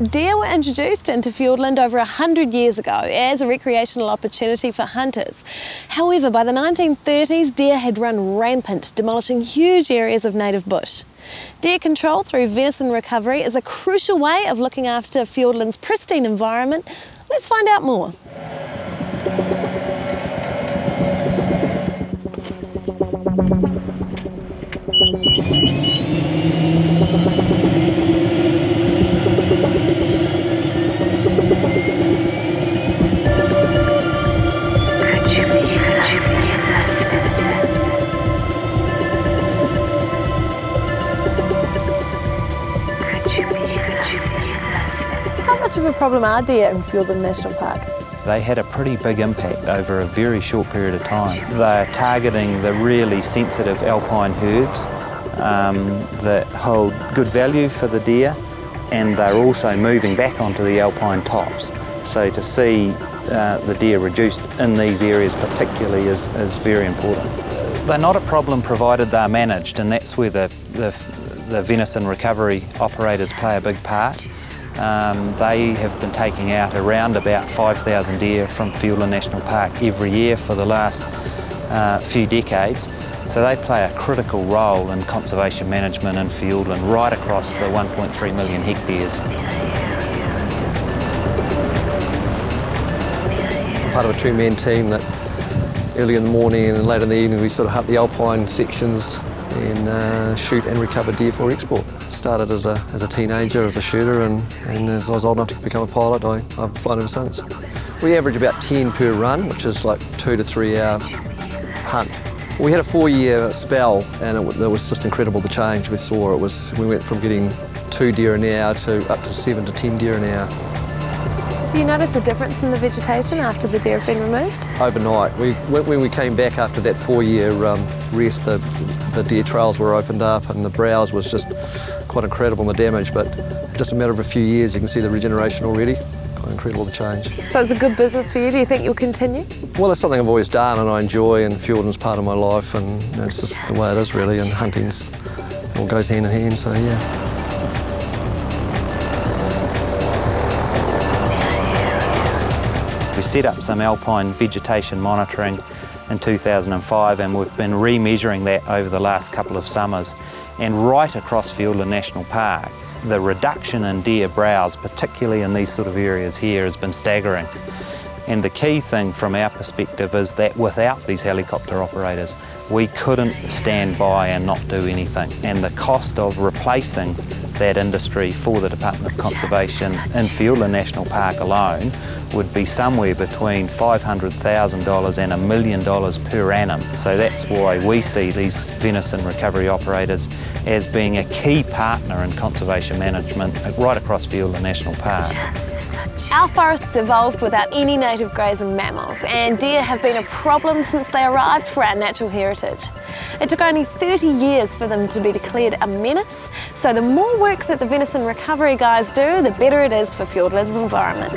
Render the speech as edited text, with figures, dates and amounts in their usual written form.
Deer were introduced into Fiordland over 100 years ago as a recreational opportunity for hunters. However, by the 1930s, deer had run rampant, demolishing huge areas of native bush. Deer control through venison recovery is a crucial way of looking after Fiordland's pristine environment. Let's find out more. How much of a problem are deer in Fiordland National Park? They had a pretty big impact over a very short period of time. They're targeting the really sensitive alpine herbs that hold good value for the deer, and they're also moving back onto the alpine tops. So to see the deer reduced in these areas particularly is very important. They're not a problem provided they're managed, and that's where the venison recovery operators play a big part. They have been taking out around about 5,000 deer from Fiordland National Park every year for the last few decades. So they play a critical role in conservation management in Fiordland right across the 1.3 million hectares. I'm part of a two-man team that early in the morning and late in the evening we sort of hunt the alpine sections and shoot and recover deer for export. Started as a teenager, as a shooter, and as I was old enough to become a pilot, I've flown ever since. We average about 10 per run, which is like 2 to 3 hour hunt. We had a 4-year spell, and it was just incredible the change we saw. We went from getting 2 deer an hour to up to 7 to 10 deer an hour. Do you notice a difference in the vegetation after the deer have been removed? Overnight. When we came back after that 4-year rest, the deer trails were opened up and the browse was just quite incredible, the damage, but just a matter of a few years you can see the regeneration already. Quite incredible the change. So it's a good business for you. Do you think you'll continue? Well, it's something I've always done and I enjoy, and Fiordland's part of my life, and it's just the way it is really, and hunting's all goes hand in hand, so yeah. We set up some alpine vegetation monitoring in 2005, and we've been re-measuring that over the last couple of summers. And right across Fiordland National Park, the reduction in deer browse, particularly in these sort of areas here, has been staggering. And the key thing from our perspective is that without these helicopter operators, we couldn't stand by and not do anything. And the cost of replacing that industry for the Department of Conservation in Fiordland National Park alone would be somewhere between $500,000 and $1 million per annum. So that's why we see these venison recovery operators as being a key partner in conservation management right across Fiordland National Park. Our forests evolved without any native grazing mammals, and deer have been a problem since they arrived for our natural heritage. It took only 30 years for them to be declared a menace, so the more work that the venison recovery guys do, the better it is for Fiordland's environment.